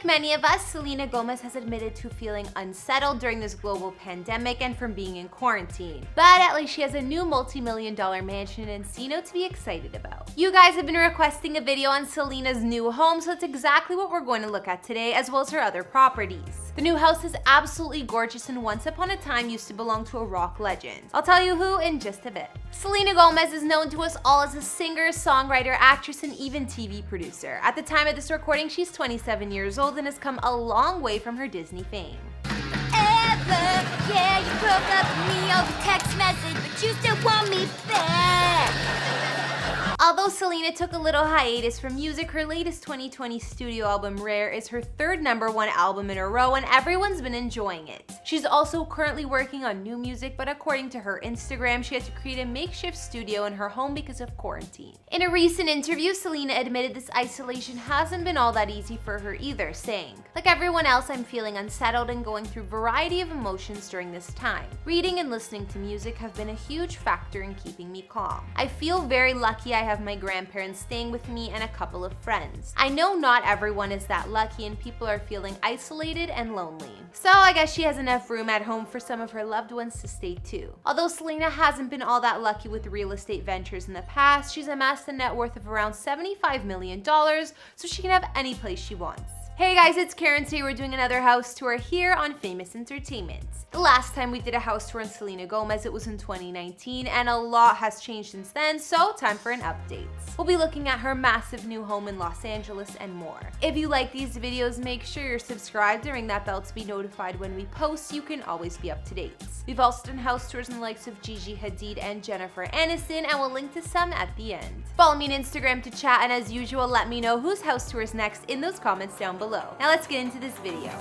Like many of us, Selena Gomez has admitted to feeling unsettled during this global pandemic and from being in quarantine. But at least she has a new multi-million-dollar mansion in Encino to be excited about. You guys have been requesting a video on Selena's new home, so that's exactly what we're going to look at today, as well as her other properties. The new house is absolutely gorgeous and once upon a time used to belong to a rock legend. I'll tell you who in just a bit. Selena Gomez is known to us all as a singer, songwriter, actress, and even TV producer. At the time of this recording, she's 27 years old and has come a long way from her Disney fame. Yeah, you broke up with me over text message, but you still want me back. Although Selena took a little hiatus from music, her latest 2020 studio album, Rare, is her third #1 album in a row and everyone's been enjoying it. She's also currently working on new music, but according to her Instagram, she had to create a makeshift studio in her home because of quarantine. In a recent interview, Selena admitted this isolation hasn't been all that easy for her either, saying, "Like everyone else, I'm feeling unsettled and going through a variety of emotions during this time. Reading and listening to music have been a huge factor in keeping me calm. I feel very lucky I have my grandparents staying with me and a couple of friends. I know not everyone is that lucky and people are feeling isolated and lonely." So I guess she has enough room at home for some of her loved ones to stay too. Although Selena hasn't been all that lucky with real estate ventures in the past, she's amassed a net worth of around $75 million, so she can have any place she wants. Hey guys, it's Karen. Today we're doing another house tour here on Famous Entertainment. The last time we did a house tour on Selena Gomez, it was in 2019, and a lot has changed since then, so time for an update. We'll be looking at her massive new home in Los Angeles and more. If you like these videos, make sure you're subscribed and ring that bell to be notified when we post so you can always be up to date. We've also done house tours on the likes of Gigi Hadid and Jennifer Aniston, and we'll link to some at the end. Follow me on Instagram to chat, and as usual, let me know whose house tour is next in those comments down below. Now let's get into this video.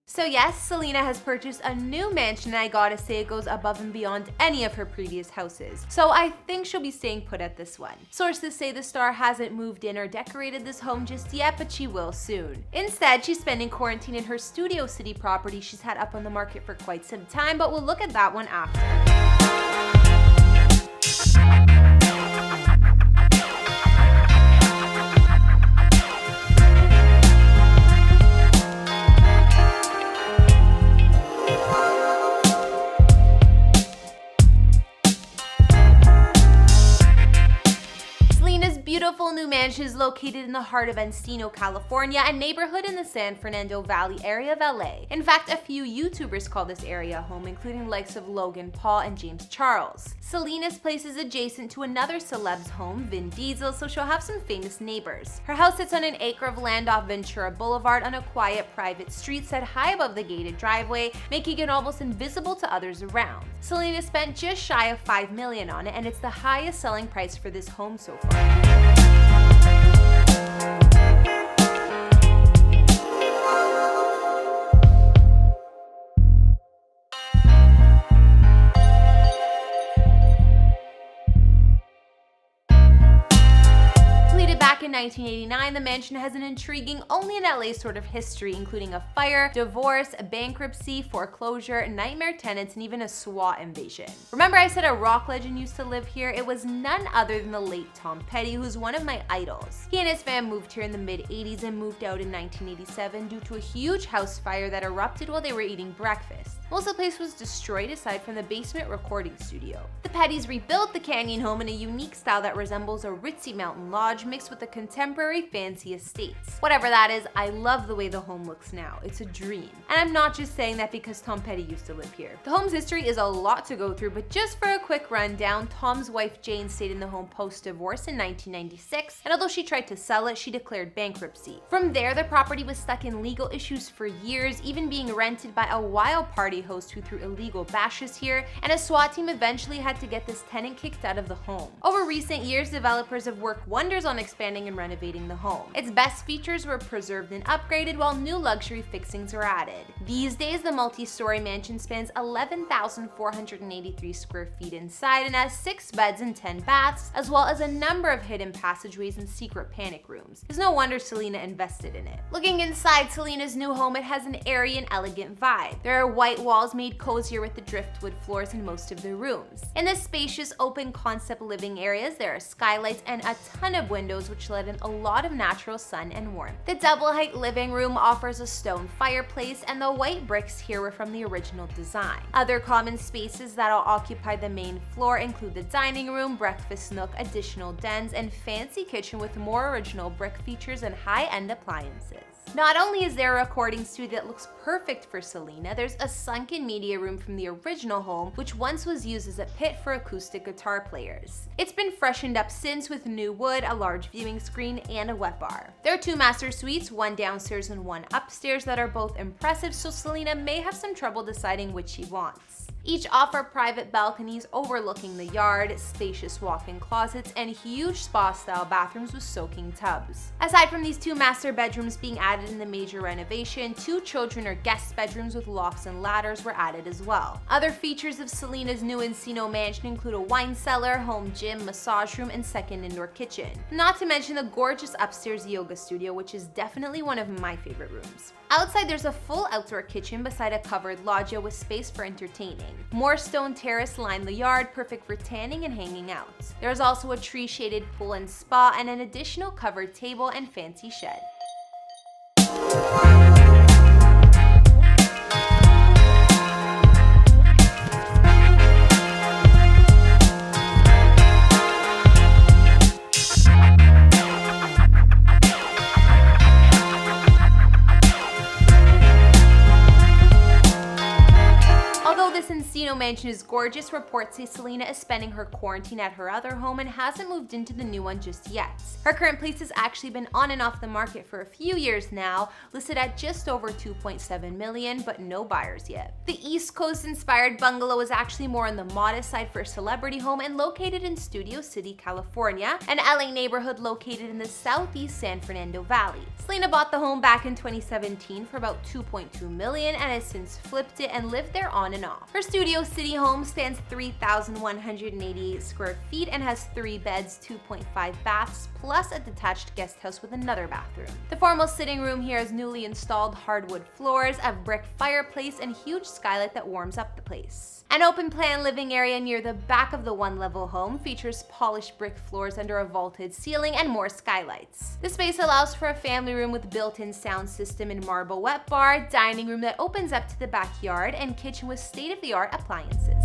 So yes, Selena has purchased a new mansion, and I gotta say it goes above and beyond any of her previous houses. So I think she'll be staying put at this one. Sources say the star hasn't moved in or decorated this home just yet, but she will soon. Instead, she's spending quarantine in her Studio City property she's had up on the market for quite some time, but we'll look at that one after. Beautiful new mansion is located in the heart of Encino, California, a neighborhood in the San Fernando Valley area of LA. In fact, a few YouTubers call this area home, including the likes of Logan Paul and James Charles. Selena's place is adjacent to another celeb's home, Vin Diesel, so she'll have some famous neighbors. Her house sits on an acre of land off Ventura Boulevard on a quiet, private street set high above the gated driveway, making it almost invisible to others around. Selena spent just shy of $5 million on it, and it's the highest selling price for this home so far. Back in 1989, the mansion has an intriguing, only in LA sort of history, including a fire, divorce, bankruptcy, foreclosure, nightmare tenants, and even a SWAT invasion. Remember I said a rock legend used to live here? It was none other than the late Tom Petty, who's one of my idols. He and his fam moved here in the mid-80s and moved out in 1987 due to a huge house fire that erupted while they were eating breakfast. Most of the place was destroyed aside from the basement recording studio. The Pettys rebuilt the canyon home in a unique style that resembles a ritzy mountain lodge mixed with a contemporary fancy estates. Whatever that is, I love the way the home looks now. It's a dream. And I'm not just saying that because Tom Petty used to live here. The home's history is a lot to go through, but just for a quick rundown, Tom's wife Jane stayed in the home post-divorce in 1996, and although she tried to sell it, she declared bankruptcy. From there, the property was stuck in legal issues for years, even being rented by a wild party host who threw illegal bashes here, and a SWAT team eventually had to get this tenant kicked out of the home. Over recent years, developers have worked wonders on expanding and renovating the home. Its best features were preserved and upgraded, while new luxury fixings were added. These days, the multi-story mansion spans 11,483 square feet inside and has 6 beds and 10 baths, as well as a number of hidden passageways and secret panic rooms. It's no wonder Selena invested in it. Looking inside Selena's new home, it has an airy and elegant vibe. There are white walls made cozier with the driftwood floors in most of the rooms. In the spacious open concept living areas, there are skylights and a ton of windows which let in a lot of natural sun and warmth. The double height living room offers a stone fireplace, and the white bricks here were from the original design. Other common spaces that'll occupy the main floor include the dining room, breakfast nook, additional dens, and fancy kitchen with more original brick features and high-end appliances. Not only is there a recording studio that looks perfect for Selena, there's a sunken media room from the original home, which once was used as a pit for acoustic guitar players. It's been freshened up since with new wood, a large viewing screen, and a wet bar. There are 2 master suites, one downstairs and one upstairs, that are both impressive, so Selena may have some trouble deciding which she wants. Each offer private balconies overlooking the yard, spacious walk-in closets, and huge spa-style bathrooms with soaking tubs. Aside from these 2 master bedrooms being added in the major renovation, 2 children or guest bedrooms with lofts and ladders were added as well. Other features of Selena's new Encino mansion include a wine cellar, home gym, massage room, and second indoor kitchen. Not to mention the gorgeous upstairs yoga studio, which is definitely one of my favorite rooms. Outside, there's a full outdoor kitchen beside a covered loggia with space for entertaining. More stone terrace line the yard, perfect for tanning and hanging out. There's also a tree-shaded pool and spa, and an additional covered table and fancy shed. Encino mansion is gorgeous. Reports say Selena is spending her quarantine at her other home and hasn't moved into the new one just yet. Her current place has actually been on and off the market for a few years now, listed at just over $2.7 million, but no buyers yet. The East Coast inspired bungalow is actually more on the modest side for a celebrity home and located in Studio City, California, an LA neighborhood located in the southeast San Fernando Valley. Selena bought the home back in 2017 for about $2.2 million and has since flipped it and lived there on and off. Her Studio City home stands 3,188 square feet and has 3 beds, 2.5 baths, plus a detached guest house with another bathroom. The formal sitting room here has newly installed hardwood floors, a brick fireplace, and huge skylight that warms up the place. An open-plan living area near the back of the one-level home features polished brick floors under a vaulted ceiling and more skylights. The space allows for a family room with built-in sound system and marble wet bar, dining room that opens up to the backyard, and kitchen with state-of-the-art appliances.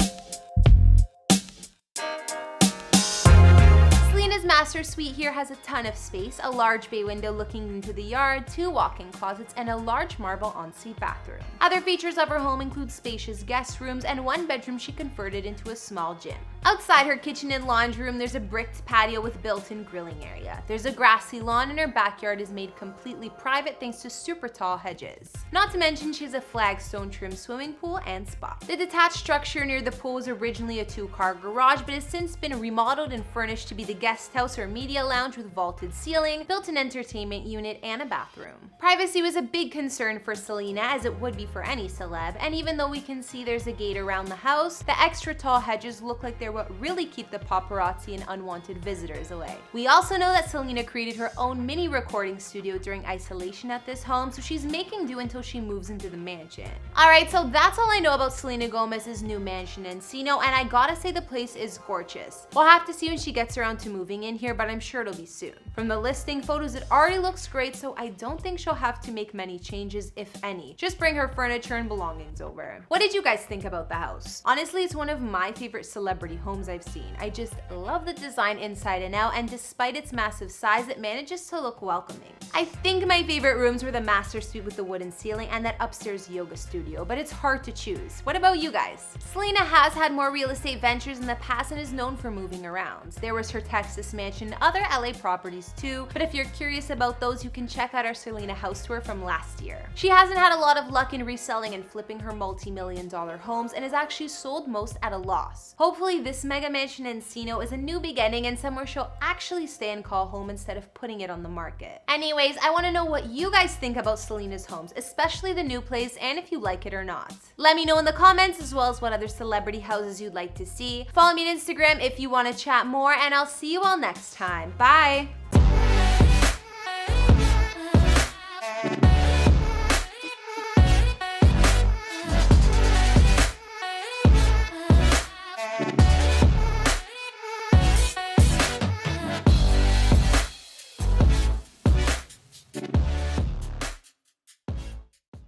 Selena's master suite here has a ton of space, a large bay window looking into the yard, 2 walk-in closets, and a large marble ensuite bathroom. Other features of her home include spacious guest rooms and 1 bedroom she converted into a small gym. Outside her kitchen and laundry room, there's a bricked patio with built-in grilling area. There's a grassy lawn, and her backyard is made completely private thanks to super tall hedges. Not to mention she has a flagstone trim swimming pool and spa. The detached structure near the pool was originally a 2-car garage, but has since been remodeled and furnished to be the guest house or media lounge with vaulted ceiling, built-in entertainment unit, and a bathroom. Privacy was a big concern for Selena, as it would be for any celeb, and even though we can see there's a gate around the house, the extra tall hedges look like they're what really keep the paparazzi and unwanted visitors away. We also know that Selena created her own mini recording studio during isolation at this home, so she's making do until she moves into the mansion. Alright, so that's all I know about Selena Gomez's new mansion Encino, and I gotta say the place is gorgeous. We'll have to see when she gets around to moving in here, but I'm sure it'll be soon. From the listing photos, it already looks great, so I don't think she'll have to make many changes, if any. Just bring her furniture and belongings over. What did you guys think about the house? Honestly, it's one of my favorite celebrity homes I've seen. I just love the design inside and out, and despite its massive size, it manages to look welcoming. I think my favorite rooms were the master suite with the wooden ceiling and that upstairs yoga studio, but it's hard to choose. What about you guys? Selena has had more real estate ventures in the past and is known for moving around. There was her Texas mansion and other LA properties too, but if you're curious about those, you can check out our Selena house tour from last year. She hasn't had a lot of luck in reselling and flipping her multi-million-dollar homes and has actually sold most at a loss. Hopefully this mega mansion Encino is a new beginning and somewhere she'll actually stay and call home instead of putting it on the market. Anyways, I want to know what you guys think about Selena's homes, especially the new place, and if you like it or not. Let me know in the comments, as well as what other celebrity houses you'd like to see. Follow me on Instagram if you want to chat more, and I'll see you all next time. Bye!